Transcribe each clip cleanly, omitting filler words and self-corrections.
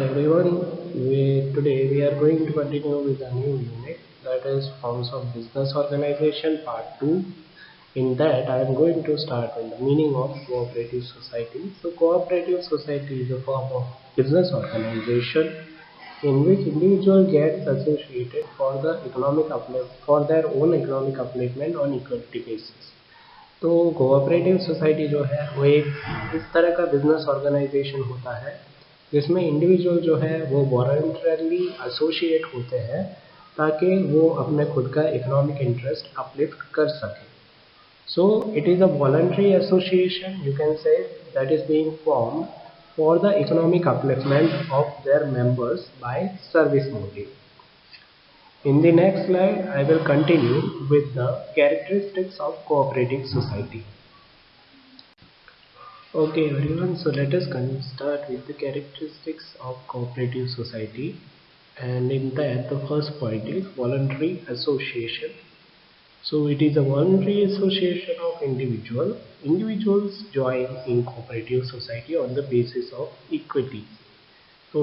everyone. Today we are going to continue with a new unit, that is Forms of Business Organization Part 2. In that I am going to start with the meaning of cooperative society. So cooperative society is a form of business organization in which individuals get associated for their own economic upliftment on equality basis. तो cooperative society जो है वो एक इस तरह का business organisation होता है जिसमें इंडिविजुअल जो है वो वॉलंटरली एसोसिएट होते हैं ताकि वो अपने खुद का इकोनॉमिक इंटरेस्ट अपलिफ्ट कर सके. So it is a voluntary association, you can say, that is being formed for the economic upliftment of their members bye service motive. In the next slide, I will continue with the characteristics of cooperative society. Okay everyone, so let us start with the characteristics of cooperative society, and in that the first point is voluntary association. So it is a voluntary association of individuals join in cooperative society on the basis of equity. तो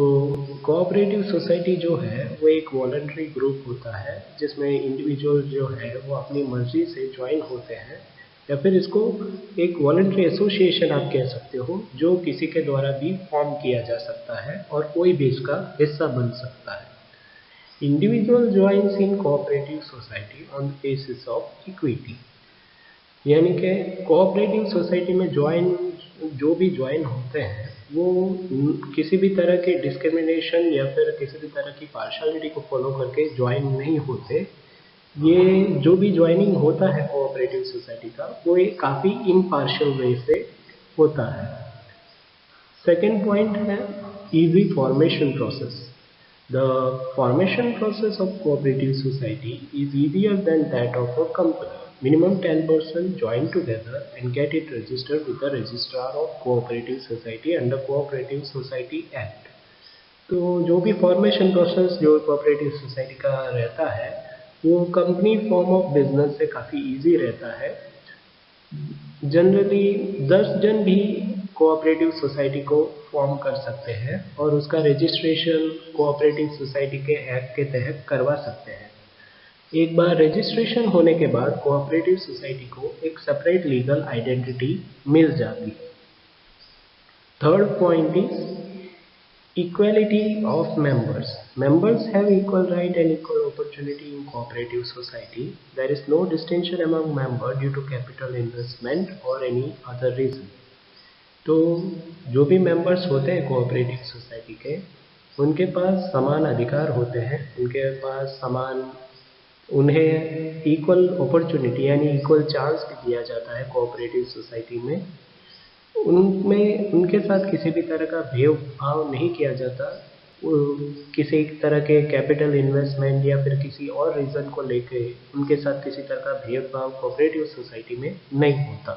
cooperative society जो है वो एक voluntary group होता है जिसमें individual जो है वो अपनी मर्जी से ज्वाइन होते हैं, या फिर इसको एक वॉलंटरी एसोसिएशन आप कह सकते हो जो किसी के द्वारा भी फॉर्म किया जा सकता है और कोई भी इसका हिस्सा बन सकता है. Individual joins in cooperative society on the basis of equity, यानी कि कोऑपरेटिव सोसाइटी में जो भी ज्वाइन होते हैं वो किसी भी तरह के डिस्क्रिमिनेशन या फिर किसी भी तरह की पार्शलिटी को फॉलो करके ज्वाइन नहीं होते. ये जो भी ज्वाइनिंग होता है कोऑपरेटिव सोसाइटी का वो एक काफ़ी इम्पार्शियल वे से होता है. सेकेंड पॉइंट है easy formation process. The formation process of cooperative society is easier than that of a company. Minimum 10% join together and get it registered with the Registrar of Cooperative Society under Cooperative Society Act. तो जो भी formation process जो cooperative society का रहता है वो company form of business से काफ़ी इजी रहता है. जनरली 10 जन भी कोऑपरेटिव सोसाइटी को फॉर्म कर सकते हैं और उसका रजिस्ट्रेशन कोऑपरेटिव सोसाइटी के एक्ट के तहत करवा सकते हैं. एक बार रजिस्ट्रेशन होने के बाद कोऑपरेटिव सोसाइटी को एक सेपरेट लीगल आइडेंटिटी मिल जाती है. Third point is equality of members. Members have equal right and equal opportunity in cooperative society. There is no distinction among member due to capital investment और any other reason. तो जो भी members होते हैं cooperative society के उनके पास समान अधिकार होते हैं, उनके पास उन्हें इक्वल अपॉर्चुनिटी यानी इक्वल चांस भी दिया जाता है कोऑपरेटिव सोसाइटी में. उनके साथ किसी भी तरह का भेदभाव नहीं किया जाता. किसी तरह के कैपिटल इन्वेस्टमेंट या फिर किसी और रीज़न को लेके उनके साथ किसी तरह का भेदभाव कोऑपरेटिव सोसाइटी में नहीं होता.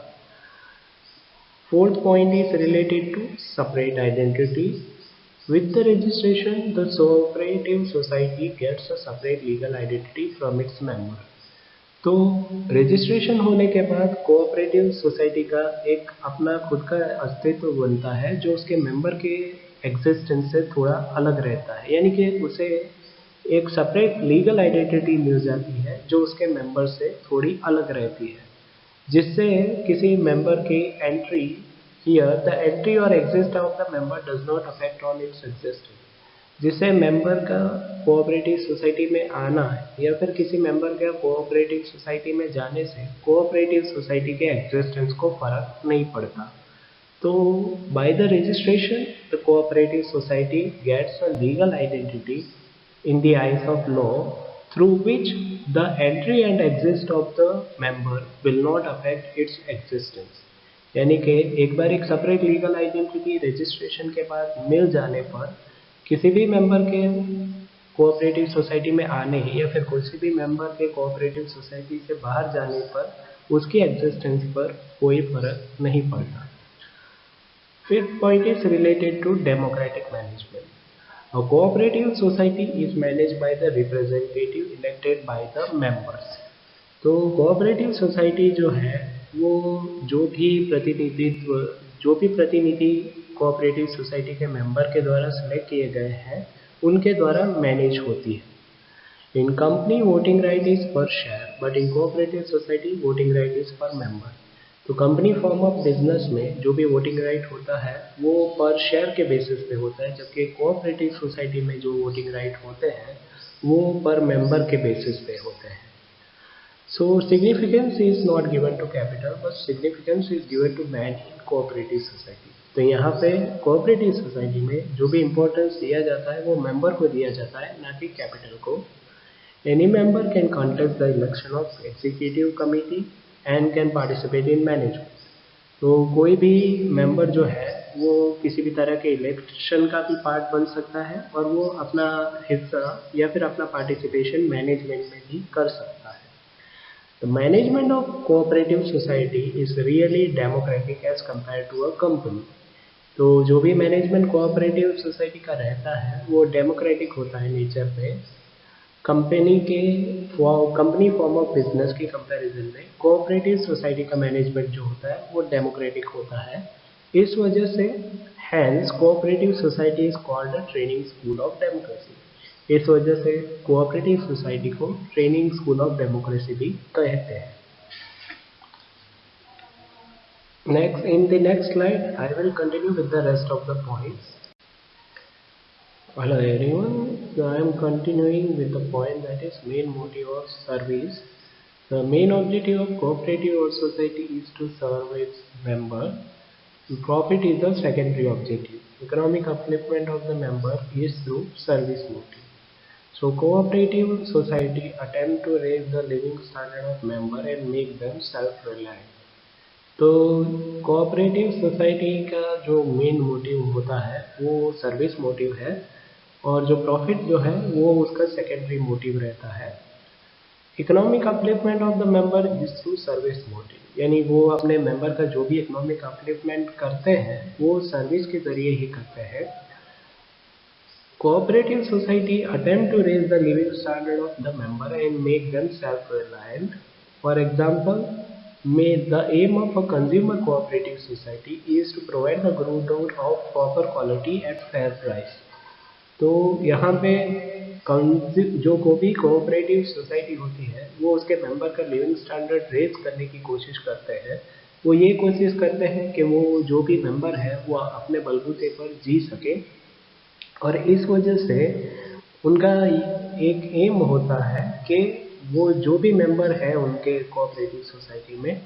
Fourth point is related to separate identity. With the registration, the cooperative society gets a separate legal identity from its member. तो रजिस्ट्रेशन होने के बाद कोऑपरेटिव सोसाइटी का एक अपना खुद का अस्तित्व बनता है जो उसके मेंबर के एग्जिस्टेंस से थोड़ा अलग रहता है, यानी कि उसे एक सेपरेट लीगल आइडेंटिटी मिल जाती है जो उसके मेंबर से थोड़ी अलग रहती है, जिससे किसी मेंबर की entry Here, the entry or exist of the member does not affect on its existence. जिससे मेंबर का कोऑपरेटिव सोसाइटी में आना या फिर किसी मेंबर का कोऑपरेटिव सोसाइटी में जाने से कोऑपरेटिव सोसाइटी के एग्जिस्टेंस को फर्क नहीं पड़ता. तो by the registration the cooperative society gets a legal identity in the eyes of law through which the entry and exist of the member will not affect its existence. यानी कि एक बार एक सेपरेट लीगल आइडेंटिटी रजिस्ट्रेशन के बाद मिल जाने पर किसी भी मेंबर के कोऑपरेटिव सोसाइटी में आने या फिर किसी भी मेंबर के कोऑपरेटिव सोसाइटी से बाहर जाने पर उसकी एग्जिस्टेंस पर कोई फर्क नहीं पड़ता. Fifth point is related to democratic management. A cooperative society is managed by the representative elected by the members. तो कोऑपरेटिव सोसाइटी जो है वो जो भी प्रतिनिधि कोऑपरेटिव सोसाइटी के मेंबर के द्वारा सिलेक्ट किए गए हैं उनके द्वारा मैनेज होती है। In company voting right is per share, but in cooperative society voting right is per member. तो कंपनी फॉर्म ऑफ बिजनेस में जो भी वोटिंग राइट होता है वो पर शेयर के बेसिस पे होता है, जबकि कोऑपरेटिव सोसाइटी में जो वोटिंग राइट होते हैं वो पर मेंबर के बेसिस पे होते हैं। So significance is not given to capital, but significance is given to man in cooperative society. तो यहाँ पे कोऑपरेटिव सोसाइटी में जो भी इम्पोर्टेंस दिया जाता है वो मेंबर को दिया जाता है, ना कि कैपिटल को। Any member can contest the election of executive committee and can participate in management. तो कोई भी मेंबर जो है वो किसी भी तरह के इलेक्शन का भी पार्ट बन सकता है और वो अपना हिस्सा या फिर अपना पार्टिसिपेशन मैनेजमेंट में भी कर सकता है। The management of cooperative society is really democratic as compared to a company. तो जो भी मैनेजमेंट कोऑपरेटिव सोसाइटी का रहता है वो डेमोक्रेटिक होता है नेचर पे। कंपनी फॉर्म ऑफ बिजनेस की कंपैरिजन में कोऑपरेटिव सोसाइटी का मैनेजमेंट जो होता है वो डेमोक्रेटिक होता है। इस वजह से hence cooperative society is called a training school of democracy. इस वजह से कोऑपरेटिव सोसाइटी को ट्रेनिंग स्कूल ऑफ डेमोक्रेसी भी कहते हैं। Next in the next slide I will continue with the rest of the points. Hello everyone, so I am continuing with the point that is main motive of service. The main objective of cooperative or society is to serve its member. Profit is the secondary objective. Economic upliftment of the member is through service motive. So cooperative society attempt to raise the living standard of member and make them self-reliant. तो cooperative society का जो main motive होता है वो service motive है और जो profit जो है वो उसका सेकेंडरी मोटिव रहता है। Economic upliftment of the member is through service motive, यानी वो अपने मेंबर का जो भी इकोनॉमिक अपलिफ्टमेंट करते हैं वो सर्विस के जरिए ही करते हैं। Cooperative society attempt to raise the living standard of the member and make them self reliant. For example, the aim of a consumer cooperative society is to provide the good of proper quality at fair price. तो यहाँ पे जो भी cooperative society होती है वो उसके member का लिविंग स्टैंडर्ड रेज करने की कोशिश करते हैं। वो ये कोशिश करते हैं कि वो जो भी मेंबर है वो अपने बलबूते पर जी सके और इस वजह से उनका एक एम होता है कि वो जो भी मेंबर है उनके कोऑपरेटिव सोसाइटी में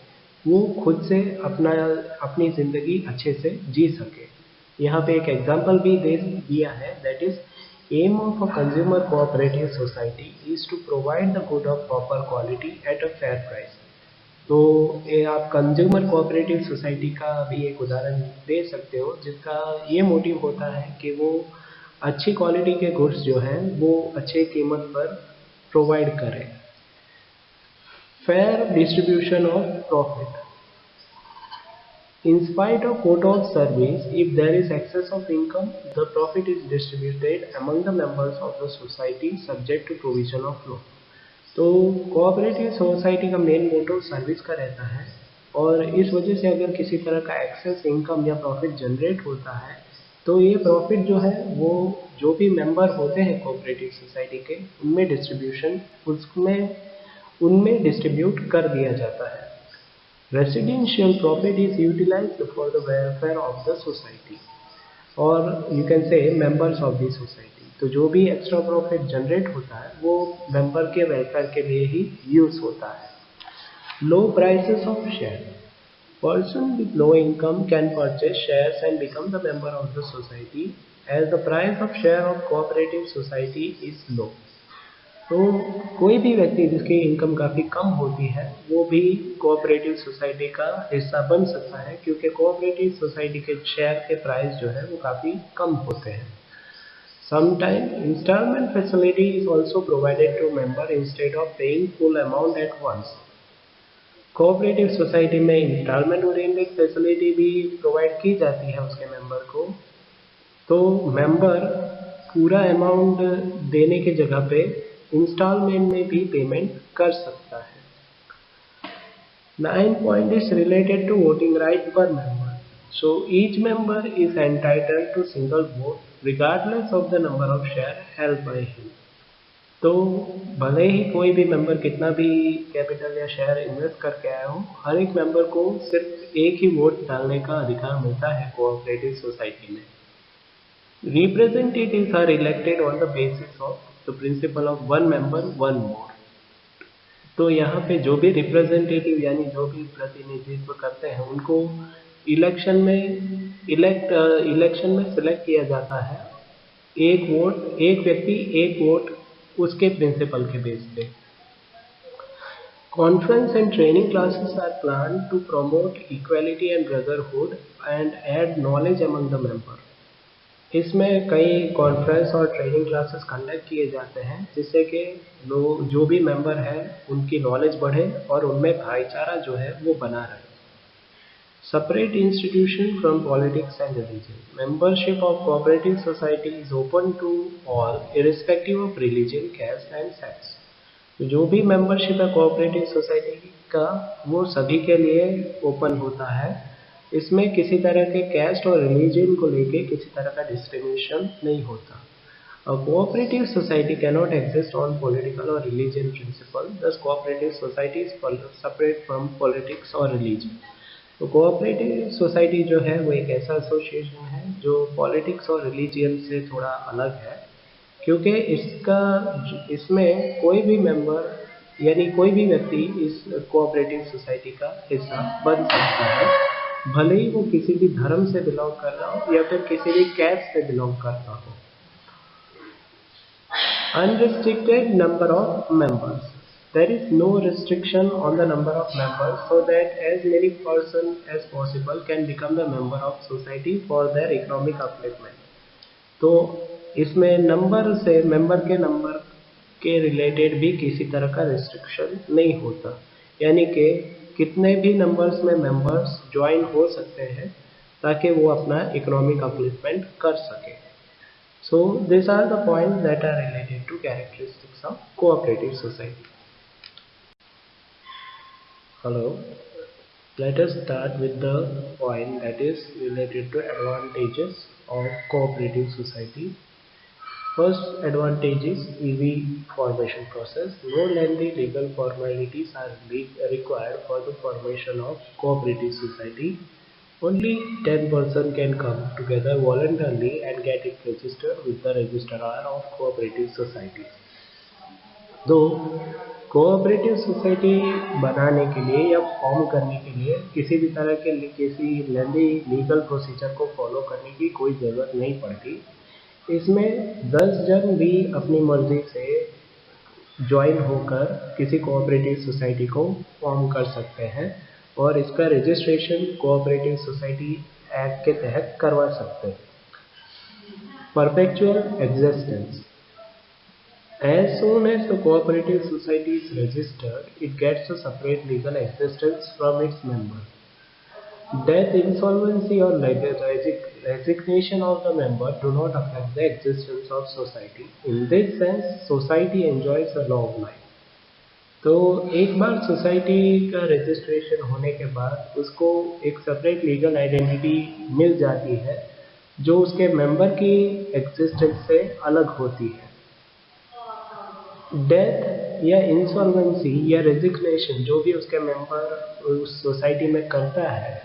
वो खुद से अपनी ज़िंदगी अच्छे से जी सके। यहाँ पे एक एग्जाम्पल भी दे दिया है, that is aim of a consumer cooperative society is to provide the good of proper quality at a fair price. तो ये आप कंज्यूमर कोऑपरेटिव सोसाइटी का भी एक उदाहरण दे सकते हो जिसका ये मोटिव होता है कि वो अच्छी क्वालिटी के गुड्स जो हैं वो अच्छे कीमत पर प्रोवाइड करें। Fair distribution of profit. In spite of quota of service, if there is excess of income, the profit is distributed among the members of the society subject to provision of law. तो cooperative society का main motto service का रहता है और इस वजह से अगर किसी तरह का एक्सेस इनकम या प्रॉफिट जनरेट होता है तो ये प्रॉफिट जो है वो जो भी मेंबर होते हैं कोऑपरेटिव सोसाइटी के उनमें डिस्ट्रीब्यूट कर दिया जाता है। Residential profit is utilized for the welfare of the society or you can say members of the society. तो जो भी एक्स्ट्रा प्रॉफिट जनरेट होता है वो मेंबर के वेलफेयर के लिए ही यूज होता है। Low prices of share. Person with low income can purchase shares and become the member of the society as the price of share of cooperative society is low. तो कोई भी व्यक्ति जिसकी इनकम काफ़ी कम होती है वो भी कोऑपरेटिव सोसाइटी का हिस्सा बन सकता है क्योंकि कोऑपरेटिव सोसाइटी के शेयर के प्राइस जो है वो काफ़ी कम होते हैं। Sometime installment facility is also provided to member instead of paying full amount at once. Cooperative society में इंस्टॉलमेंट ओरिएंटेड फैसिलिटी भी प्रोवाइड की जाती है उसके मेंबर को, तो मेंबर पूरा अमाउंट देने की जगह पे इंस्टॉलमेंट में भी पेमेंट कर सकता है। 9 point is related to voting right per member. So each member is entitled to single vote regardless of the number of share held by him. तो भले ही कोई भी मेंबर कितना भी कैपिटल या शेयर इन्वेस्ट करके आया हो, हर एक मेंबर को सिर्फ एक ही वोट डालने का अधिकार मिलता है कोऑपरेटिव सोसाइटी में. Representatives are elected on the basis of the principle of one member one vote. तो यहाँ पे जो भी रिप्रेजेंटेटिव यानी जो भी प्रतिनिधित्व करते हैं उनको इलेक्शन में सिलेक्ट किया जाता है. एक व्यक्ति एक वोट उसके प्रिंसिपल के बेस पे. Conference and training classes are planned to promote equality and brotherhood and add knowledge among the members. इसमें कई कॉन्फ्रेंस और ट्रेनिंग क्लासेस कंडक्ट किए जाते हैं जिससे कि लोग जो भी मेंबर हैं उनकी नॉलेज बढ़े और उनमें भाईचारा जो है वो बना रहे. Separate institution from politics and religion. Membership of cooperative society is open to all irrespective of religion, caste and sex. जो भी मेंबरशिप है कोऑपरेटिव सोसाइटी का वो सभी के लिए ओपन होता है. इसमें किसी तरह के कैस्ट और रिलीजन को लेके किसी तरह का डिस्क्रिमिनेशन नहीं होता. A cooperative society cannot exist on political or religion principle. Thus, cooperative society is separate from politics or religion. तो कोऑपरेटिव सोसाइटी जो है वो एक ऐसा एसोसिएशन है जो पॉलिटिक्स और रिलीजियन से थोड़ा अलग है, क्योंकि इसमें कोई भी मेंबर यानी कोई भी व्यक्ति इस कोऑपरेटिव सोसाइटी का हिस्सा बन सकता है, भले ही वो किसी भी धर्म से बिलोंग कर रहा हो या फिर किसी भी कैस्ट से बिलोंग करता हो. Unrestricted number of members. There is no restriction on the number of members so that as many persons as possible can become the member of society for their economic upliftment. तो इसमें member के number के related भी किसी तरह का restriction नहीं होता, यानी कि कितने भी नंबर्स में मेंबर्स ज्वाइन हो सकते हैं ताकि वो अपना इकोनॉमिक अपलिफ्टमेंट कर सके. So these are the points that are related to characteristics of cooperative society. Hello, let us start with the point that is related to advantages of cooperative society. First advantage is easy formation process. No lengthy legal formalities are required for the formation of cooperative society. Only 10% can come together voluntarily and get it registered with the registrar of cooperative societies. तो cooperative society बनाने के लिए या form करने के लिए किसी भी तरह के किसी लेंदी लीगल प्रोसीजर को फॉलो करने की कोई ज़रूरत नहीं पड़ती. इसमें 10 जन भी अपनी मर्जी से ज्वाइन होकर किसी कोऑपरेटिव सोसाइटी को फॉर्म कर सकते हैं और इसका रजिस्ट्रेशन कोऑपरेटिव सोसाइटी एक्ट के तहत करवा सकते हैं. Perpetual existence. As soon as the cooperative society is registered, it gets a separate legal existence from its members. Death, insolvency or resignation of the member do not affect the existence of society. In this sense, society enjoys a long life. तो एक बार society का registration होने के बाद उसको एक separate legal identity मिल जाती है जो उसके मेंबर की एग्जिस्टेंस से अलग होती है. डेथ या इंसॉल्वेंसी या रेजिग्नेशन जो भी उसके मेंबर उस सोसाइटी में करता है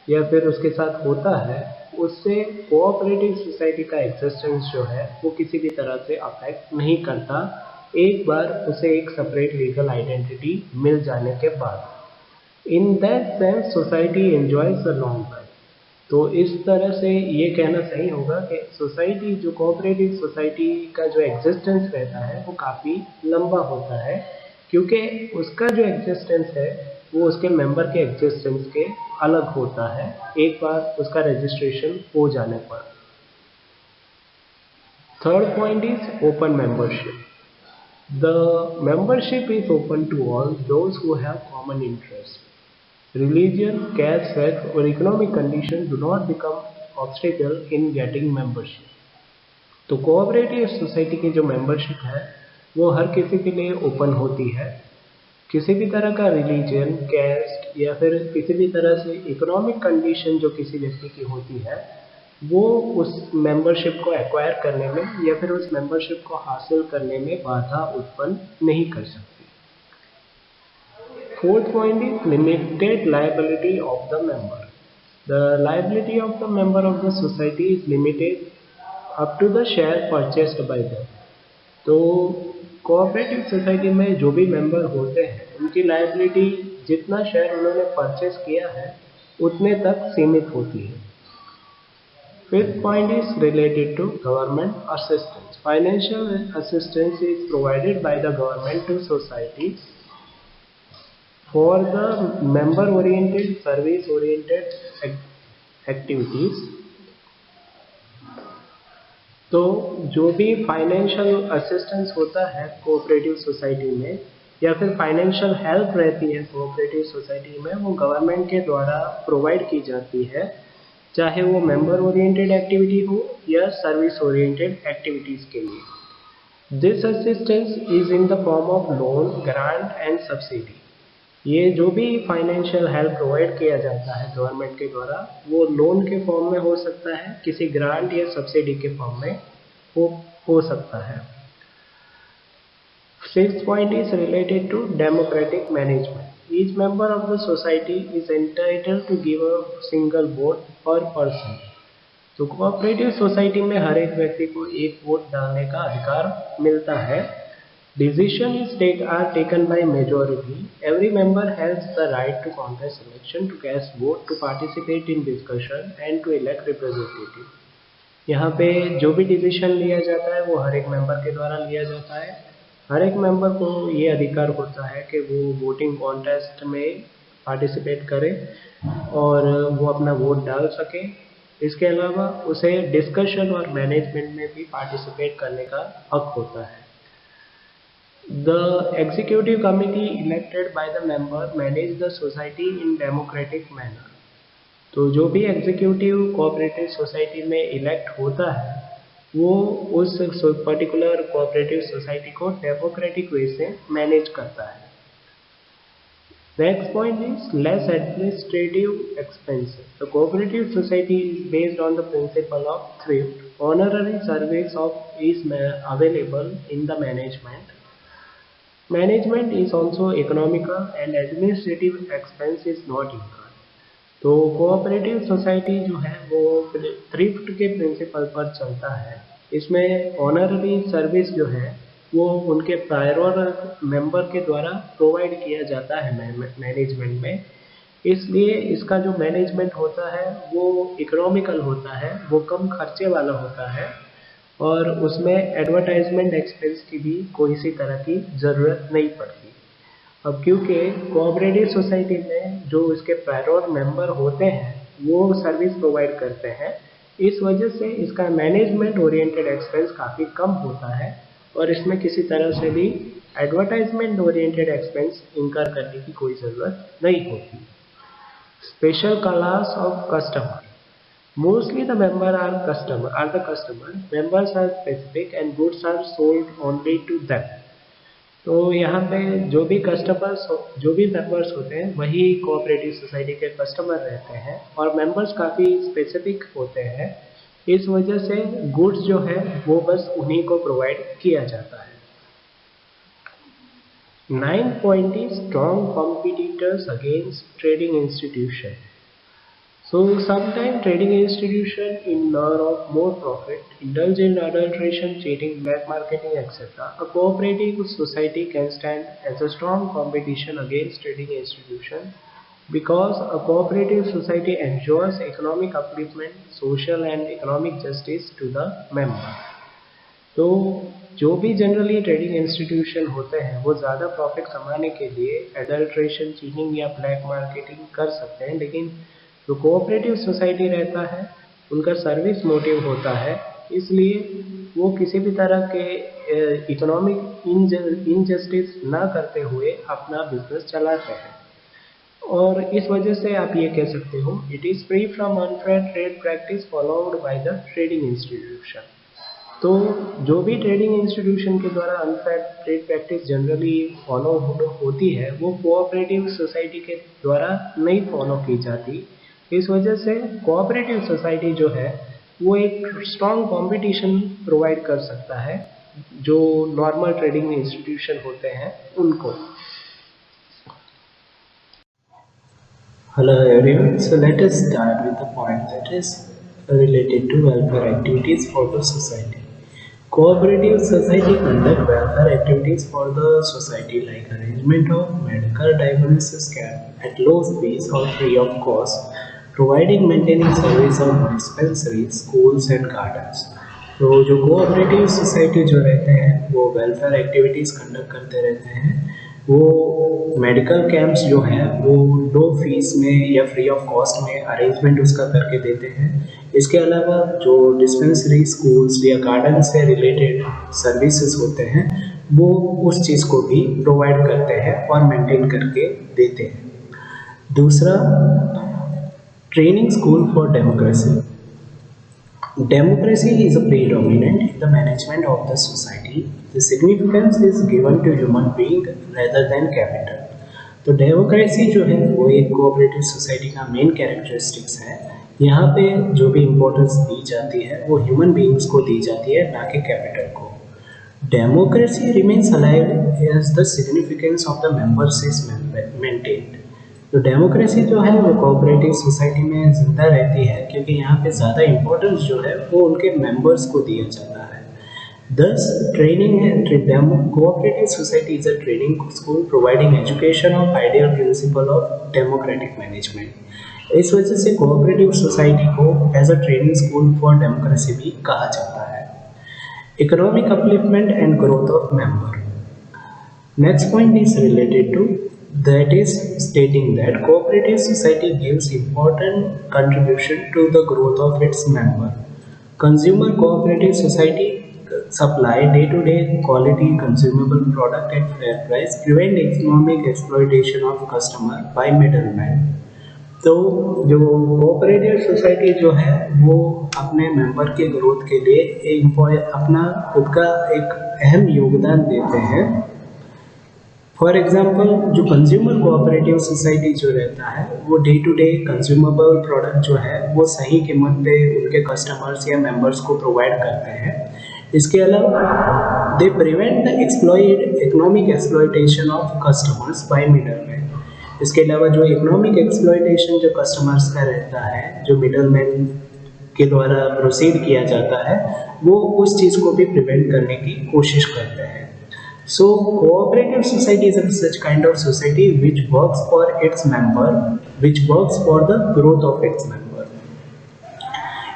या फिर उसके साथ होता है, उससे कोऑपरेटिव सोसाइटी का एग्जिस्टेंस जो है वो किसी भी तरह से अफेक्ट नहीं करता एक बार उसे एक सेपरेट लीगल आइडेंटिटी मिल जाने के बाद. In that sense society enjoys a long life. तो इस तरह से ये कहना सही होगा कि सोसाइटी जो कोऑपरेटिव सोसाइटी का जो एग्जिस्टेंस रहता है वो काफ़ी लंबा होता है, क्योंकि उसका जो एग्जिस्टेंस है वो उसके मेंबर के एग्जिस्टेंस के अलग होता है एक बार उसका रजिस्ट्रेशन हो जाने पर. Third point is open membership. The membership is open to all those who have common interest. Religion, caste, sex or economic condition do not become obstacle in getting membership. तो कोऑपरेटिव सोसाइटी की जो membership है वो हर किसी के लिए open होती है. किसी भी तरह का रिलीजन, कैस्ट या फिर किसी भी तरह से इकोनॉमिक कंडीशन जो किसी व्यक्ति की होती है वो उस मेंबरशिप को एक्वायर करने में या फिर उस मेंबरशिप को हासिल करने में बाधा उत्पन्न नहीं कर सकती। Fourth point is limited liability of the member. The liability of the member of the society is limited up to the share purchased by them. तो कोऑपरेटिव सोसाइटी में जो भी मेंबर होते हैं उनकी लायबिलिटी जितना शेयर उन्होंने परचेस किया है उतने तक सीमित होती है। Fifth point is related to government assistance. Financial assistance is provided by the government to society for the member-oriented, service-oriented activities. तो जो भी फाइनेंशियल असिस्टेंस होता है कोऑपरेटिव सोसाइटी में या फिर फाइनेंशियल हेल्प रहती है कोऑपरेटिव सोसाइटी में वो गवर्नमेंट के द्वारा प्रोवाइड की जाती है, चाहे वो मेंबर ओरिएंटेड एक्टिविटी हो या सर्विस ओरिएंटेड एक्टिविटीज़ के लिए। This assistance is in the form of loan, grant and subsidy. ये जो भी फाइनेंशियल हेल्प प्रोवाइड किया जाता है गवर्नमेंट के द्वारा वो लोन के फॉर्म में हो सकता है, किसी ग्रांट या सब्सिडी के फॉर्म में हो सकता है। Sixth point is related to democratic management. Each member of the society is entitled to give a single vote per person. तो कोऑपरेटिव सोसाइटी में हर एक व्यक्ति को एक वोट डालने का अधिकार मिलता है। Decisions are taken by majority. Every member has the right to contest election, to cast vote, to participate in discussion and to elect representative. यहाँ पे जो भी डिसीजन लिया जाता है वो हर एक मेंबर के द्वारा लिया जाता है। हर एक मेंबर को ये अधिकार होता है कि वो वोटिंग कॉन्टेस्ट में पार्टिसिपेट करे और वो अपना वोट डाल सके। इसके अलावा उसे डिस्कशन और मैनेजमेंट में भी पार्टिसिपेट करने का हक होता है। The executive committee elected by the member manage the society in democratic manner. तो जो भी एग्जीक्यूटिव कोऑपरेटिव सोसाइटी में इलेक्ट होता है वो उस पर्टिकुलर कोऑपरेटिव सोसाइटी को डेमोक्रेटिक वे से मैनेज करता है। Next point is less administrative expenses. The cooperative society is based on the principle of thrift. Honorary service is available in the management. Management is also economical and administrative expense is not incurred. तो cooperative society जो है वो thrift के principal पर चलता है। इसमें honorary service जो है वो उनके प्रायर मेंबर के द्वारा प्रोवाइड किया जाता है मैनेजमेंट में। इसलिए इसका जो मैनेजमेंट होता है वो इकोनॉमिकल होता है, वो कम खर्चे वाला होता है और उसमें एडवर्टाइजमेंट एक्सपेंस की भी कोई सी तरह की ज़रूरत नहीं पड़ती। अब क्योंकि कोऑपरेटिव सोसाइटी में जो इसके प्रायर मेंबर होते हैं वो सर्विस प्रोवाइड करते हैं, इस वजह से इसका मैनेजमेंट ओरिएंटेड एक्सपेंस काफ़ी कम होता है और इसमें किसी तरह से भी एडवर्टाइजमेंट ओरिएंटेड एक्सपेंस इंकर करने की कोई ज़रूरत नहीं होती। Special class of customer. Mostly the members are the customer. Members are specific and goods are sold only to them. तो यहाँ पे जो भी मेंबर्स होते हैं वही कोऑपरेटिव सोसाइटी के कस्टमर रहते हैं और मेंबर्स काफ़ी स्पेसिफिक होते हैं। इस वजह से गुड्स जो है वो बस उन्हीं को प्रोवाइड किया जाता है। 9th point is strong competitors against trading institution. So sometimes trading institutions in lure of more profit indulge in adulteration, cheating, black marketing, etc. A cooperative society can stand as a strong competition against trading institutions because a cooperative society ensures economic upliftment, social and economic justice to the member. तो जो भी generally trading institution होते हैं वो ज़्यादा profit कमाने के लिए एडल्ट्रेशन, चीटिंग या ब्लैक मार्केटिंग कर सकते हैं, लेकिन जो कोऑपरेटिव सोसाइटी रहता है उनका सर्विस मोटिव होता है, इसलिए वो किसी भी तरह के इकोनॉमिक इनजस्टिस ना करते हुए अपना बिजनेस चलाते हैं। और इस वजह से आप ये कह सकते हो it is free from unfair trade practice followed by the trading institution. तो जो भी ट्रेडिंग इंस्टीट्यूशन के द्वारा unfair trade practice generally follow होती है वो कोऑपरेटिव सोसाइटी के द्वारा नहीं फॉलो की जाती। इस वजह से कोऑपरेटिव सोसाइटी जो है वो एक स्ट्रॉन्ग कंपटीशन प्रोवाइड कर सकता है जो नॉर्मल ट्रेडिंग इंस्टीट्यूशन होते हैं उनको। Hello everyone, so let us start with the point that is related to welfare activities for the society. Cooperative society conduct welfare activities for the society like arrangement of medical diagnosis camp at low fees or free of cost, providing maintaining service of dispensaries, schools and gardens. तो जो cooperative society जो रहते हैं वो welfare activities conduct करते रहते हैं। वो मेडिकल कैंप्स जो हैं वो लो फीस में या फ्री ऑफ कॉस्ट में अरेंजमेंट उसका करके देते हैं। इसके अलावा जो डिस्पेंसरी, स्कूल्स या गार्डन से रिलेटेड सर्विसेज होते हैं वो उस चीज़ को भी प्रोवाइड करते हैं और मेंटेन करके देते हैं। दूसरा, training school for democracy. Democracy is predominant in the management of the society. The significance is given to human being rather than capital. तो डेमोक्रेसी जो है वो एक कोऑपरेटिव सोसाइटी का मेन कैरेक्टरिस्टिक्स है। यहाँ पे जो भी इम्पोर्टेंस दी जाती है वो ह्यूमन बीइंग्स को दी जाती है, ना कि कैपिटल को। Democracy remains alive as the significance of the members is maintained. तो डेमोक्रेसी जो है वो कोऑपरेटिव सोसाइटी में ज़िंदा रहती है क्योंकि यहाँ पे ज़्यादा इम्पोर्टेंस जो है वो उनके मेंबर्स को दिया जाता है। Thus, training cooperative society is a training school providing education of ideal principle of democratic management. इस वजह से कोऑपरेटिव सोसाइटी को as a training school for democracy भी कहा जाता है। Economic upliftment and growth of member. Next point is related to that is stating that cooperative society gives important contribution to the growth of its member. Consumer cooperative society supply day-to-day quality consumable product at fair price, prevent economic exploitation of customer by middlemen. तो जो cooperative society जो है वो अपने member के growth के लिए अपना खुद का एक अहम योगदान देते हैं। फॉर एग्जाम्पल, जो कंज्यूमर कोऑपरेटिव सोसाइटी जो रहता है वो day to day consumable product जो है वो सही कीमत पे उनके कस्टमर्स या मेंबर्स को प्रोवाइड करते हैं। इसके अलावा they prevent the economic exploitation of customers by middleman. इसके अलावा जो इकोनॉमिक एक्सप्लॉयटेशन जो कस्टमर्स का रहता है, जो मिडलमैन के द्वारा प्रोसीड किया जाता है, वो उस चीज़ को भी प्रिवेंट करने की कोशिश करते हैं। So, cooperative society is such kind of society which works for its member, which works for the growth of its member.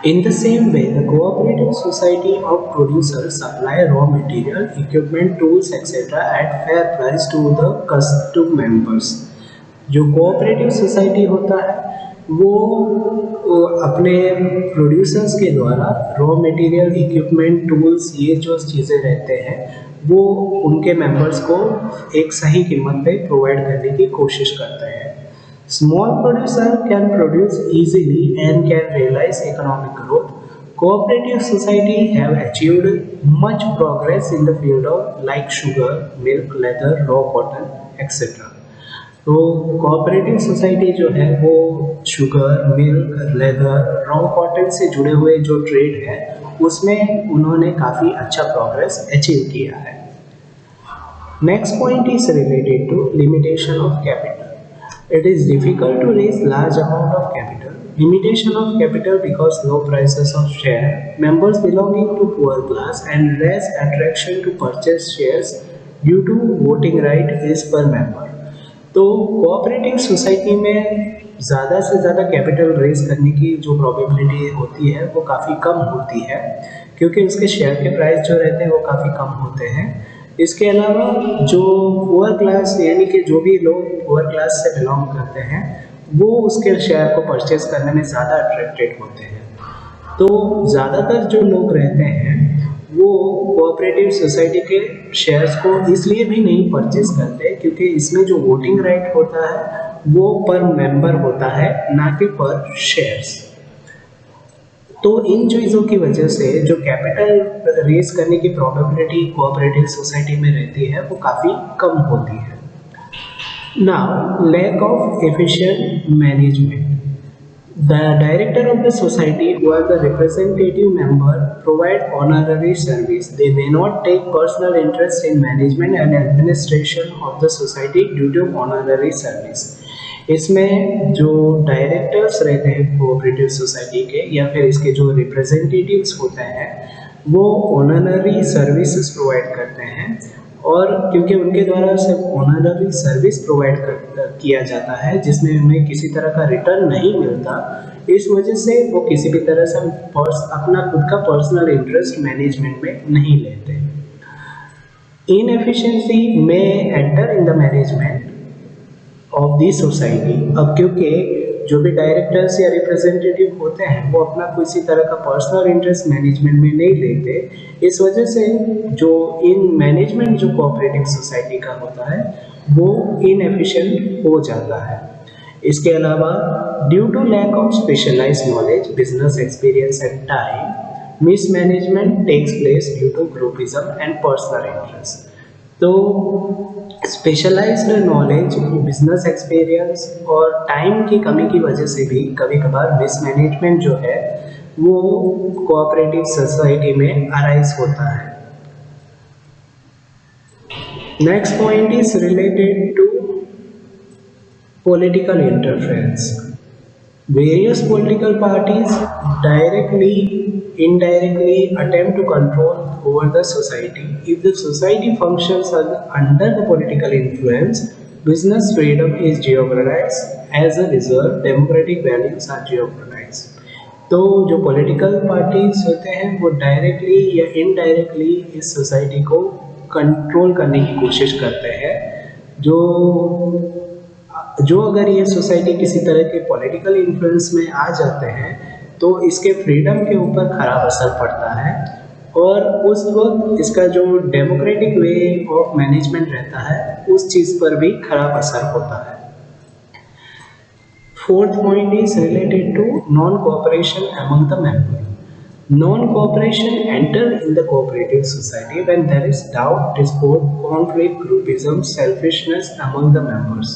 In the same way, the cooperative society of producers supply raw material, equipment, tools, etc. at fair price to members. जो cooperative society होता है वो अपने producers के द्वारा raw material, equipment, tools, ये जो चीज़ें रहते हैं वो उनके मेंबर्स को एक सही कीमत पे प्रोवाइड करने की कोशिश करते हैं। Small producer can produce easily and can realise economic growth. Cooperative society have achieved much progress in the field of like sugar, milk, leather, raw cotton etcetera. तो कोऑपरेटिव सोसाइटी जो है वो sugar, milk, leather, raw cotton से जुड़े हुए जो trade है उसमें उन्होंने काफ़ी अच्छा प्रोग्रेस अचीव किया है। Next point is related to limitation of capital. It is difficult to raise large amount of capital. Limitation of capital because low prices of share, members belonging to poor class and less attraction to purchase shares due to voting right is per member. तो cooperative society में ज़्यादा से ज़्यादा capital raise करने की जो probability होती है वो काफ़ी कम होती है क्योंकि उसके शेयर के प्राइस जो रहते हैं वो काफ़ी कम होते हैं। इसके अलावा जो पुअर क्लास यानी कि जो भी लोग पुअर क्लास से बिलोंग करते हैं वो उसके शेयर को परचेज करने में ज़्यादा अट्रैक्टेड होते हैं। तो ज़्यादातर जो लोग रहते हैं वो कोऑपरेटिव सोसाइटी के शेयर्स को इसलिए भी नहीं परचेज करते क्योंकि इसमें जो वोटिंग राइट होता है वो पर मेंबर होता है, ना कि पर शेयर्स। तो इन चीज़ों की वजह से जो कैपिटल रेज करने की प्रोबेबिलिटी कोऑपरेटिव सोसाइटी में रहती है वो काफ़ी कम होती है। Now lack of efficient management. The director of the society who are the representative member provide honorary service. They may not take personal interest in management and administration of the society due to honorary service. इसमें जो directors रहते हैं cooperative society के या फिर इसके जो representatives होते हैं वो ऑनररी सर्विसेज प्रोवाइड करते हैं, और क्योंकि उनके द्वारा सिर्फ ऑनररी सर्विस प्रोवाइड किया जाता है जिसमें उन्हें किसी तरह का रिटर्न नहीं मिलता, इस वजह से वो किसी भी तरह से अपना खुद का पर्सनल इंटरेस्ट मैनेजमेंट में नहीं लेते। इनएफिशिएंसी में enter in the management of the society. अब क्योंकि जो भी डायरेक्टर्स या रिप्रेजेंटेटिव होते हैं वो अपना किसी तरह का पर्सनल इंटरेस्ट मैनेजमेंट में नहीं लेते, इस वजह से जो इन मैनेजमेंट जो कोऑपरेटिव सोसाइटी का होता है वो इनएफिशिएंट हो जाता है। इसके अलावा due to lack of specialised knowledge, business experience and time, mismanagement takes place due to groupism and personal interest. तो स्पेशलाइज्ड नॉलेज, बिजनेस एक्सपीरियंस और टाइम की कमी की वजह से भी कभी कभार मिसमैनेजमेंट जो है वो कोऑपरेटिव सोसाइटी में अराइज होता है। Next point is related to political interference. Various political parties directly, indirectly attempt to control over the society. If the society functions under the political influence, business freedom is jeopardized. As a result, democratic values are jeopardized. तो जो political parties होते हैं वो directly या indirectly इस society को control करने की कोशिश करते हैं। जो अगर ये सोसाइटी किसी तरह के पॉलिटिकल इन्फ्लुएंस में आ जाते हैं तो इसके फ्रीडम के ऊपर खराब असर पड़ता है, और उस वक्त इसका जो डेमोक्रेटिक वे ऑफ मैनेजमेंट रहता है उस चीज़ पर भी खराब असर होता है। Fourth point is related to non cooperation among the member. Non-cooperation enter in the cooperative society when there is doubt, discord, conflict, groupism, selfishness among the members.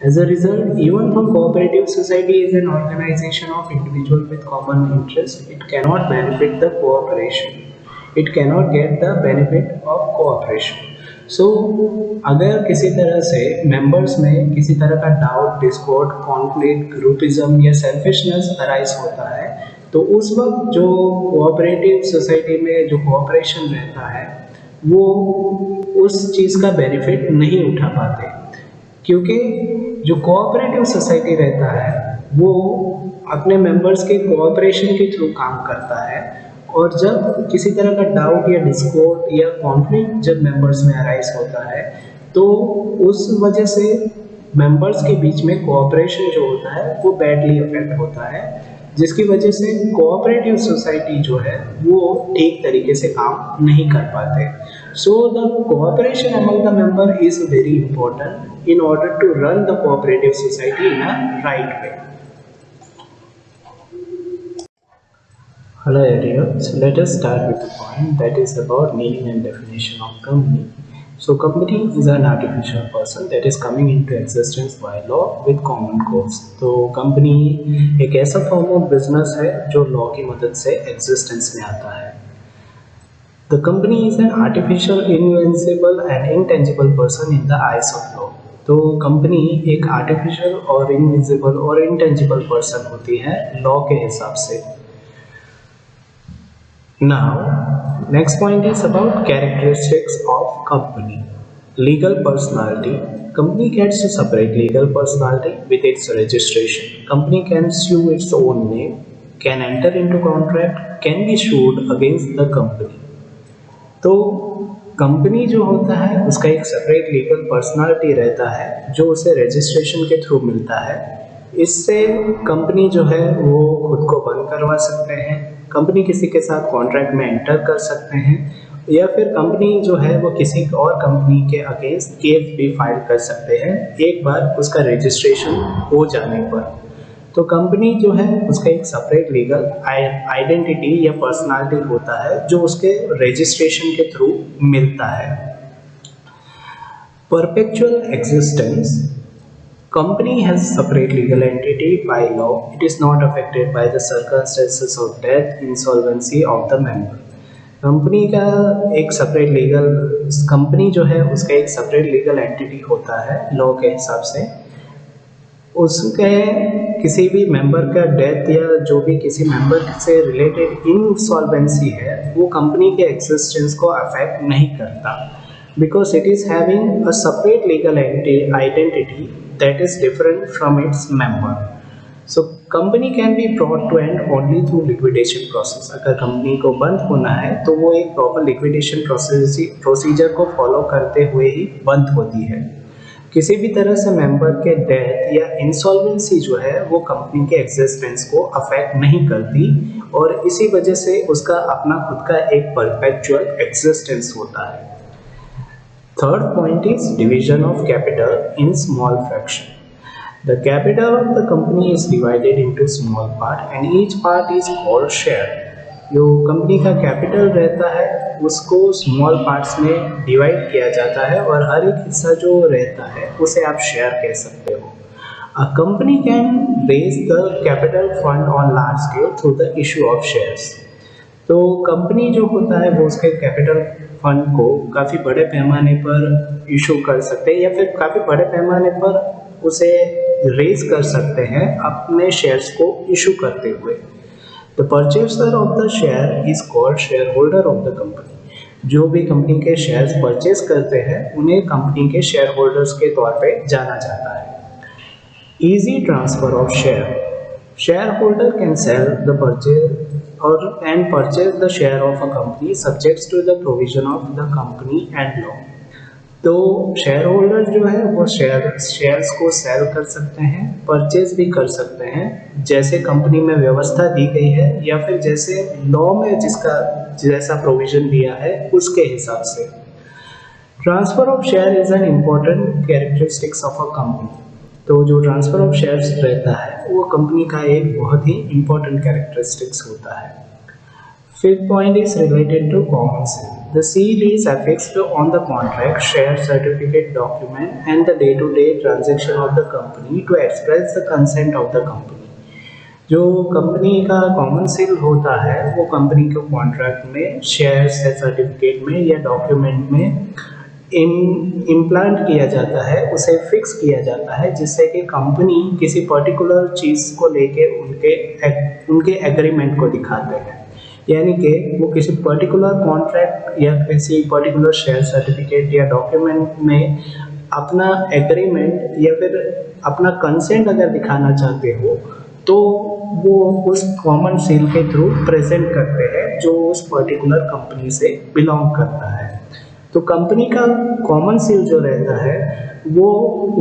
As a result, even though cooperative society is an organization of individuals with common interests, it cannot benefit the cooperation. It cannot get the benefit of cooperation. So, अगर किसी तरह से members में किसी तरह का doubt, discord, conflict, groupism या selfishness arise होता है, तो उस वक्त जो कोऑपरेटिव सोसाइटी में जो कोऑपरेशन रहता है वो उस चीज़ का बेनिफिट नहीं उठा पाते, क्योंकि जो कोऑपरेटिव सोसाइटी रहता है वो अपने मेंबर्स के कोऑपरेशन के थ्रू काम करता है, और जब किसी तरह का डाउट या डिस्कॉर्ड या कॉन्फ्लिक्ट जब मेंबर्स में अराइज होता है तो उस वजह से मेंबर्स के बीच में कोऑपरेशन जो होता है वो बैडली अफेक्ट होता है, जिसकी वजह से कोऑपरेटिव सोसाइटी जो है वो ठीक तरीके से काम नहीं कर पाते। So the cooperation among the member is very important in order to run the cooperative society in a right way. Hello everyone, so let us start with the point that is about meaning and definition of company. So company is an artificial person that is coming into existence by law with common goals. तो company एक ऐसा form of business है जो law की मदद से existence में आता है। The company is an artificial, invincible and intangible person in the eyes of law. तो कंपनी एक आर्टिफिशियल और इनविजिबल और इंटेंजिबल पर्सन होती है लॉ के हिसाब से। Now next point is about characteristics of company. Legal personality. Company gets to separate legal personality with its registration. Company can sue its own name, can enter into contract, can be sued against the company. तो company जो होता है उसका एक separate legal personality रहता है जो उसे रजिस्ट्रेशन के थ्रू मिलता है। इससे कंपनी जो है वो खुद को बंद करवा सकते हैं, कंपनी किसी के साथ कॉन्ट्रैक्ट में एंटर कर सकते हैं, या फिर कंपनी जो है वो किसी और कंपनी के अगेंस्ट केस भी फाइल कर सकते हैं एक बार उसका रजिस्ट्रेशन हो जाने पर। तो कंपनी जो है उसका एक सेपरेट लीगल आइडेंटिटी या पर्सनालिटी होता है जो उसके रजिस्ट्रेशन के थ्रू मिलता है। Perpetual existence, company has separate legal entity by law. It is not affected by the circumstances of death, insolvency of the member. Company का एक सेपरेट लीगल कंपनी जो है उसका एक सेपरेट लीगल एंटिटी होता है लॉ के हिसाब से। उसके किसी भी मेंबर का डेथ या जो भी किसी मेंबर से रिलेटेड इंसॉल्वेंसी है वो कंपनी के एग्जिस्टेंस को अफेक्ट नहीं करता, because it is having a separate legal identity that is different from its member. So company can be brought to end only through liquidation process. अगर company को बंद होना है तो वो एक प्रॉपर लिक्विडेशन प्रोसीजर को फॉलो करते हुए ही बंद होती है। किसी भी तरह से मेंबर के डेथ या इंसॉल्वेंसी जो है वो कंपनी के एग्जिस्टेंस को अफेक्ट नहीं करती और इसी वजह से उसका अपना खुद का एक परपेचुअल एग्जिस्टेंस होता है। Third point is division of capital in small fraction. The capital of the company is divided into small part and each part is called share. जो कंपनी का कैपिटल रहता है उसको स्मॉल पार्ट्स में divide किया जाता है और हर एक हिस्सा जो रहता है उसे आप शेयर कह सकते हो। A company can raise the capital fund on large scale through the issue of shares. तो कंपनी जो होता है वो उसके कैपिटल फंड को काफ़ी बड़े पैमाने पर इशू कर सकते हैं या फिर काफ़ी बड़े पैमाने पर उसे रेज कर सकते हैं अपने शेयर्स को इशू करते हुए। The purchaser of the share is called share holder of the company. जो भी कंपनी के शेयर्स परचेज करते हैं उन्हें कंपनी के शेयर होल्डर्स के तौर पे जाना जाता है। Easy transfer of share, share holder can sell the purchase and purchase the share of a company subject to the provision of the company and law. तो शेयर होल्डर जो है वो शेयर्स को सेल कर सकते हैं, परचेज भी कर सकते हैं जैसे कंपनी में व्यवस्था दी गई है या फिर जैसे लॉ में जिसका जैसा प्रोविजन दिया है उसके हिसाब से। Transfer of share is an important characteristics of a company. तो जो ट्रांसफर ऑफ शेयर्स रहता है वो कंपनी का एक बहुत ही इम्पोर्टेंट कैरेक्टरिस्टिक्स होता है। Fifth point is related to common seal. The seal is affixed on the contract, share certificate, document and the day to day transaction of the company to express the consent of the company. जो company का common seal होता है वो company के contract में, share certificate में या document में इम्प्लांट किया जाता है, उसे फिक्स किया जाता है जिससे कि कंपनी किसी पर्टिकुलर चीज़ को लेके उनके एग्रीमेंट को दिखाते हैं। यानी कि वो किसी पर्टिकुलर कॉन्ट्रैक्ट या किसी पर्टिकुलर शेयर सर्टिफिकेट या डॉक्यूमेंट में अपना एग्रीमेंट या फिर अपना कंसेंट अगर दिखाना चाहते हो तो वो उस कॉमन सील के थ्रू प्रेजेंट करते हैं जो उस पर्टिकुलर कंपनी से बिलोंग करता है। तो कंपनी का कॉमन सील जो रहता है वो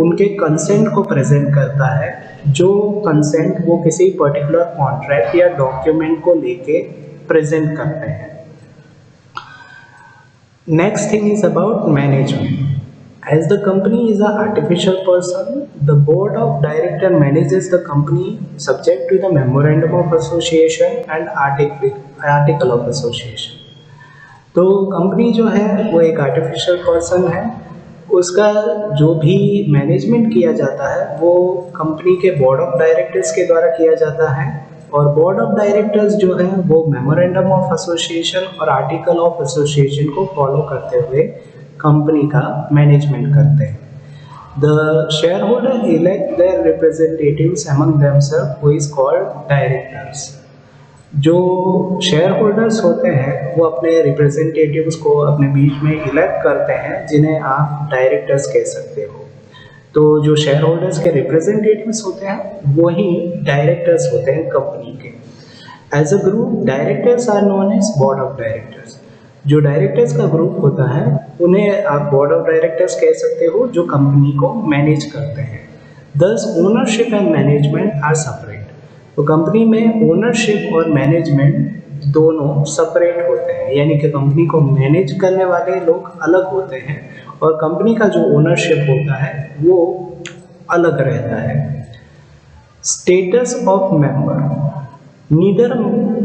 उनके कंसेंट को प्रेजेंट करता है, जो कंसेंट वो किसी पर्टिकुलर कॉन्ट्रैक्ट या डॉक्यूमेंट को लेके प्रेजेंट करते हैं। Next thing is about management. As the company is an artificial person, the board of director manages the company subject to the memorandum of association and article of association. तो company जो है वो एक artificial person है, उसका जो भी management किया जाता है वो कंपनी के बोर्ड ऑफ डायरेक्टर्स के द्वारा किया जाता है और बोर्ड ऑफ डायरेक्टर्स जो है वो मेमोरेंडम ऑफ एसोसिएशन और आर्टिकल ऑफ एसोसिएशन को फॉलो करते हुए कंपनी का मैनेजमेंट करते हैं। The share holder elect their representatives among themselves who is called directors. जो शेयर होल्डर्स होते हैं वो अपने रिप्रेजेंटेटिव्स को अपने बीच में इलेक्ट करते हैं जिन्हें आप डायरेक्टर्स कह सकते हो। तो जो शेयर होल्डर्स के रिप्रेजेंटेटिव्स होते हैं वही डायरेक्टर्स होते हैं कंपनी के। As a group directors are known as board of directors. जो डायरेक्टर्स का ग्रुप होता है उन्हें आप बोर्ड ऑफ डायरेक्टर्स कह सकते हो जो कंपनी को मैनेज करते हैं। Thus ownership and management are separate. तो कंपनी में ओनरशिप और मैनेजमेंट दोनों सेपरेट होते हैं, यानी कि कंपनी को मैनेज करने वाले लोग अलग होते हैं और कंपनी का जो ओनरशिप होता है वो अलग रहता है। Status of member. Neither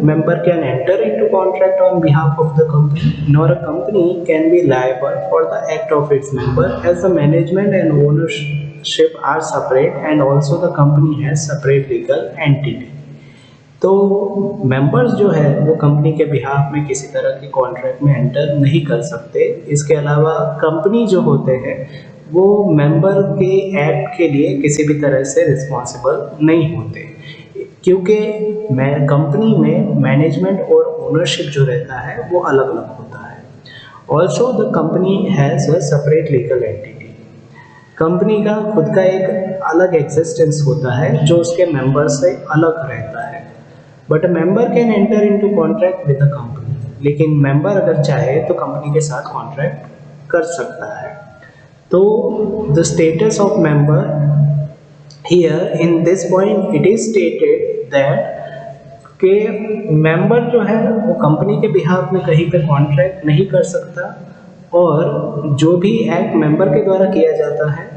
member can enter into contract on behalf of the company, nor a company can be liable for the act of its member, as the management and ownership are separate and also the company has separate legal entity. तो members जो है वो company के behalf में किसी तरह की contract में एंटर नहीं कर सकते। इसके अलावा कंपनी जो होते हैं वो मेंबर के एक्ट के लिए किसी भी तरह से रिस्पॉन्सिबल नहीं होते, क्योंकि कंपनी में मैनेजमेंट और ओनरशिप जो रहता है वो अलग अलग होता है। Also the company has a separate legal entity. Company का खुद का एक अलग एग्जिस्टेंस होता है जो उसके मेंबर से अलग रहता है। But member can enter into contract with the company, लेकिन मेंबर अगर चाहे तो कंपनी के साथ कॉन्ट्रैक्ट कर सकता है। तो the status of member here in this point it is stated that कि मेंबर जो है वो कंपनी के बिहाफ में कहीं पे कॉन्ट्रैक्ट नहीं कर सकता, और जो भी एक्ट मेंबर के द्वारा किया जाता है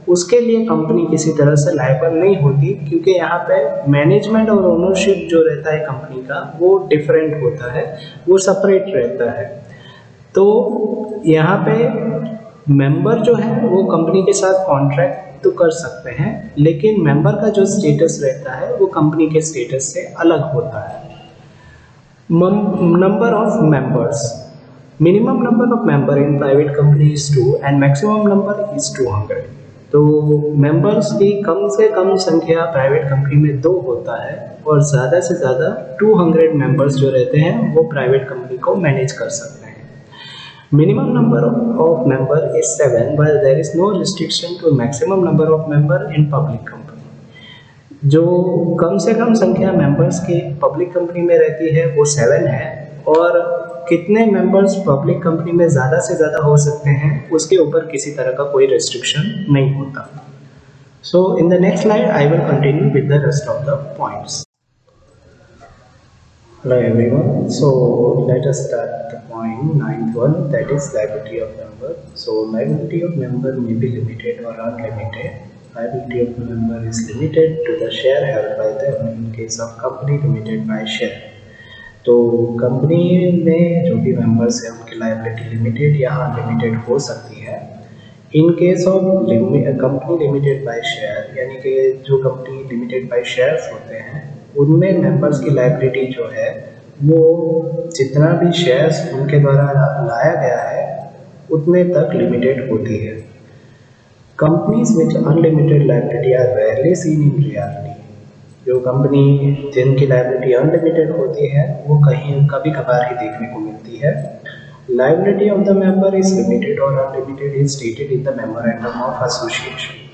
उसके लिए कंपनी किसी तरह से लायबल नहीं होती, क्योंकि यहाँ पे मैनेजमेंट और ओनरशिप जो रहता है कंपनी का वो डिफरेंट होता है, वो सेपरेट रहता है। तो यहाँ पे मेंबर जो है वो कंपनी के साथ कॉन्ट्रैक्ट तो कर सकते हैं, लेकिन मेंबर का जो स्टेटस रहता है वो कंपनी के स्टेटस से अलग होता है। Number of members. Minimum number of member in private company is 2 and maximum number is 200। तो मेंबर्स की कम से कम संख्या प्राइवेट कंपनी में 2 होता है, और ज़्यादा से ज़्यादा 200 मेंबर्स जो रहते हैं वो प्राइवेट कंपनी को मैनेज कर सकते हैं। Minimum number of member is 7, but there is no restriction to maximum number of member in public company. जो कम से कम संख्या मेंबर्स की पब्लिक कंपनी में रहती है वो 7 है, और कितने मेंबर्स पब्लिक कंपनी में ज़्यादा से ज़्यादा हो सकते हैं उसके ऊपर किसी तरह का कोई रेस्ट्रिक्शन नहीं होता। So in the next slide I will continue with the rest of the points. Hello everyone, so let us start the point 9th one, that is liability of member. So liability of member may be limited or unlimited. Liability of member is limited to the share held by them in case of company limited by share. तो company में जो भी members हैं उनकी liability limited या unlimited हो सकती है। In case of company limited by share, यानी कि जो कंपनी लिमिटेड बाय शेयर्स होते हैं उनमें मेंबर्स की लाइबिलिटी जो है वो जितना भी शेयर्स उनके द्वारा लाया गया है उतने तक लिमिटेड होती है। Companies which unlimited liability are rarely seen in reality. जो कंपनी जिनकी लाइबिलिटी अनलिमिटेड होती है वो कहीं कभी कभार ही देखने को मिलती है। Liability of the member is limited और unlimited is stated in the memorandum of association.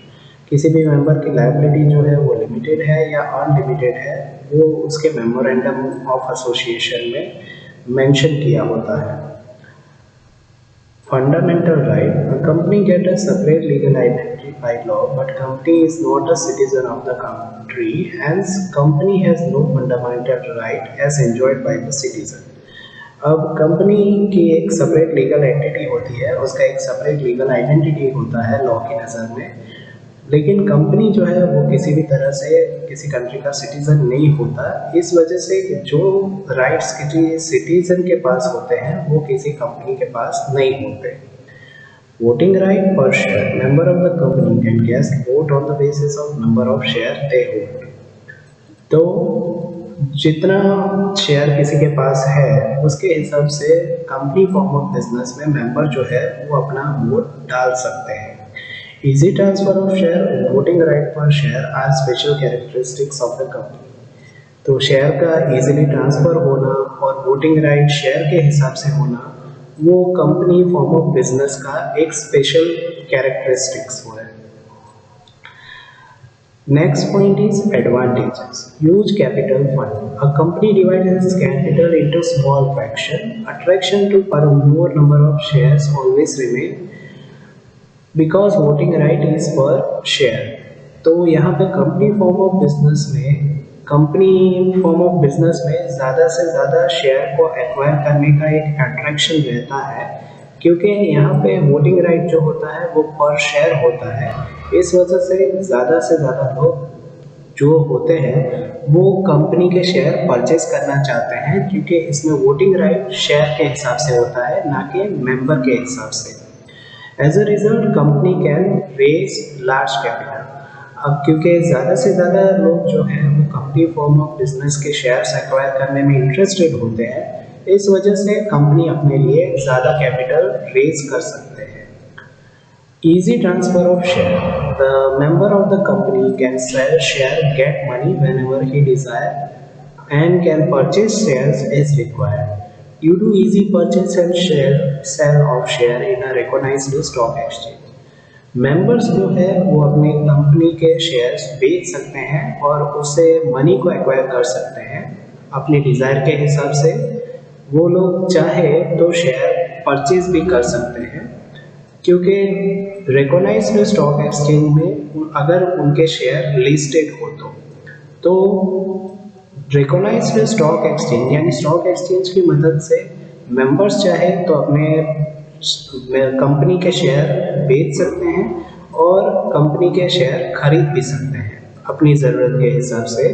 किसी भी मेंबर की लाइबिलिटी जो है वो लिमिटेड है या अनलिमिटेड है वो उसके मेमोरेंडम ऑफ एसोसिएशन में मेंशन किया होता है। Fundamental right. A company gets a separate legal identity by law, but company is not a citizen of the country, hence company has no fundamental right as enjoyed by the citizen. अब company की एक separate legal entity होती है, उसका एक separate legal identity होता है law की नज़र में, लेकिन कंपनी जो है वो किसी भी तरह से किसी कंट्री का सिटीज़न नहीं होता। इस वजह से जो राइट्स किसी सिटीज़न के पास होते हैं वो किसी कंपनी के पास नहीं होते। Voting right per share. Member of the company can cast vote on the basis of number of share they hold. तो जितना शेयर किसी के पास है उसके हिसाब से कंपनी फॉर्म ऑफ बिजनेस में मेंबर जो है वो अपना वोट डाल सकते हैं। Easy transfer of share, voting right per share are special characteristics of the company. तो शेयर का इजीली ट्रांसफ़र होना और वोटिंग राइट शेयर के हिसाब से होना वो कंपनी फॉर्म ऑफ बिजनेस का एक स्पेशल कैरेक्टरिस्टिक्स है। Next point is advantages. Huge capital fund. A company divides its capital into small fraction. Attraction to per more number of shares always remain because voting right is per share. तो यहाँ पे company form of business में ज़्यादा से ज़्यादा share को acquire करने का एक अट्रैक्शन रहता है, क्योंकि यहाँ पे वोटिंग राइट जो होता है वो पर शेयर होता है। इस वजह से ज़्यादा लोग जो होते हैं वो कंपनी के शेयर परचेज करना चाहते हैं, क्योंकि इसमें वोटिंग राइट शेयर के हिसाब से होता है, ना कि मेंबर के हिसाब से। As a result company can raise large capital. अब क्योंकि ज़्यादा से ज़्यादा लोग जो हैं वो कंपनी फॉर्म ऑफ बिजनेस के शेयर्स एक्वायर करने में इंटरेस्टेड होते हैं, इस वजह से कंपनी अपने लिए ज़्यादा कैपिटल रेज कर सकते हैं। Easy transfer of share. The member of the company can sell share, get money whenever he desire, and can purchase shares as required. You do easy purchase and sell of share in a recognized stock exchange. Members जो है वो अपने company के shares बेच सकते हैं और उससे मनी को एक्वायर कर सकते हैं अपनी डिज़ायर के हिसाब से। वो लोग चाहे तो शेयर परचेज भी कर सकते हैं, क्योंकि रिकॉग्नाइज्ड स्टॉक एक्सचेंज में अगर उनके शेयर लिस्टेड हो तो रिकॉग्नाइज्ड स्टॉक एक्सचेंज यानी स्टॉक एक्सचेंज की मदद से मेंबर्स चाहे तो अपने कंपनी के शेयर बेच सकते हैं और कंपनी के शेयर खरीद भी सकते हैं अपनी ज़रूरत के हिसाब से।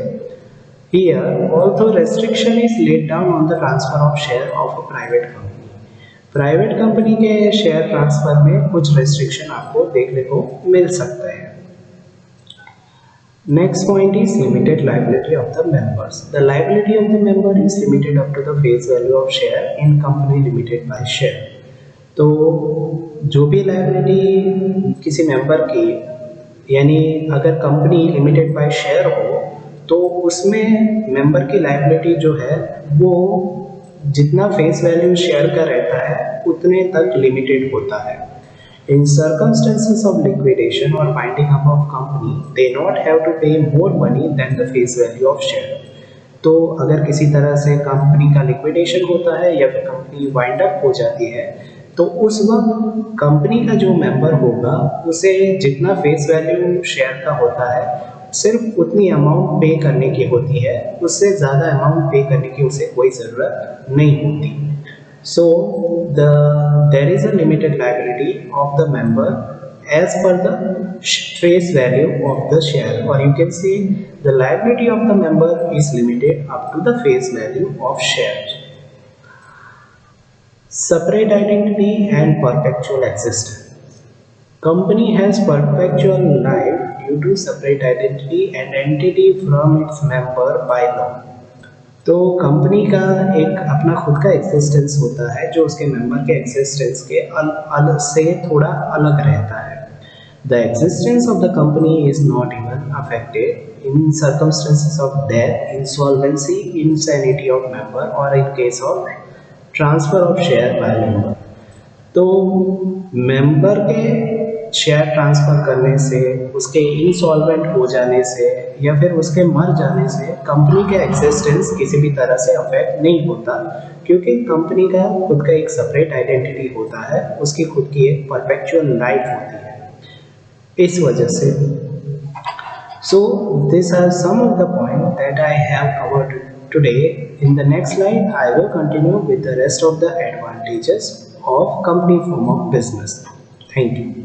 Here, although restriction is laid down on the transfer of share of a private company. Private company के शेयर ट्रांसफर में कुछ रेस्ट्रिक्शन आपको देखने को मिल सकता है। Next point is limited liability of the members. The liability of the member is limited up to the face value of share in company limited by share. तो जो भी लायबिलिटी किसी मेंबर की, यानी अगर कंपनी लिमिटेड बाय शेयर हो तो उसमें मेंबर की लायबिलिटी जो है वो जितना फेस वैल्यू शेयर का रहता है उतने तक लिमिटेड होता है। इन सर्कमस्टेंसेस ऑफ लिक्विडेशन और winding up of company they not have to pay more money than the face value of share. तो अगर किसी तरह से कंपनी का लिक्विडेशन होता है या फिर कंपनी वाइंड अप हो जाती है तो उस वक्त कंपनी का जो मेंबर होगा उसे जितना फेस वैल्यू शेयर का होता है सिर्फ उतनी अमाउंट पे करने की होती है, उससे ज़्यादा अमाउंट पे करने की उसे कोई ज़रूरत नहीं होती। So there is a limited liability of the member as per the face value of the share, और you can see the liability of the member is limited up to the face value of share. Separate identity and perpetual existence. Company has perpetual life due to separate identity and entity from its member by law. तो company का एक अपना खुद का existence होता है जो उसके मेंबर के एग्जिस्टेंस के अलग से थोड़ा अलग रहता है। The existence of the company is not even affected in circumstances of death, insolvency, insanity of member or in case of transfer of share by member. तो मेंबर के शेयर ट्रांसफ़र करने से, उसके इंसॉल्वेंट हो जाने से या फिर उसके मर जाने से कंपनी के एग्जिस्टेंस किसी भी तरह से अफेक्ट नहीं होता, क्योंकि कंपनी का खुद का एक सेपरेट आइडेंटिटी होता है, उसकी खुद की एक परपेचुअल लाइफ होती है। इस वजह से so this are some of the points that I have covered today. In the next slide, I will continue with the rest of the advantages of company form of business. Thank you.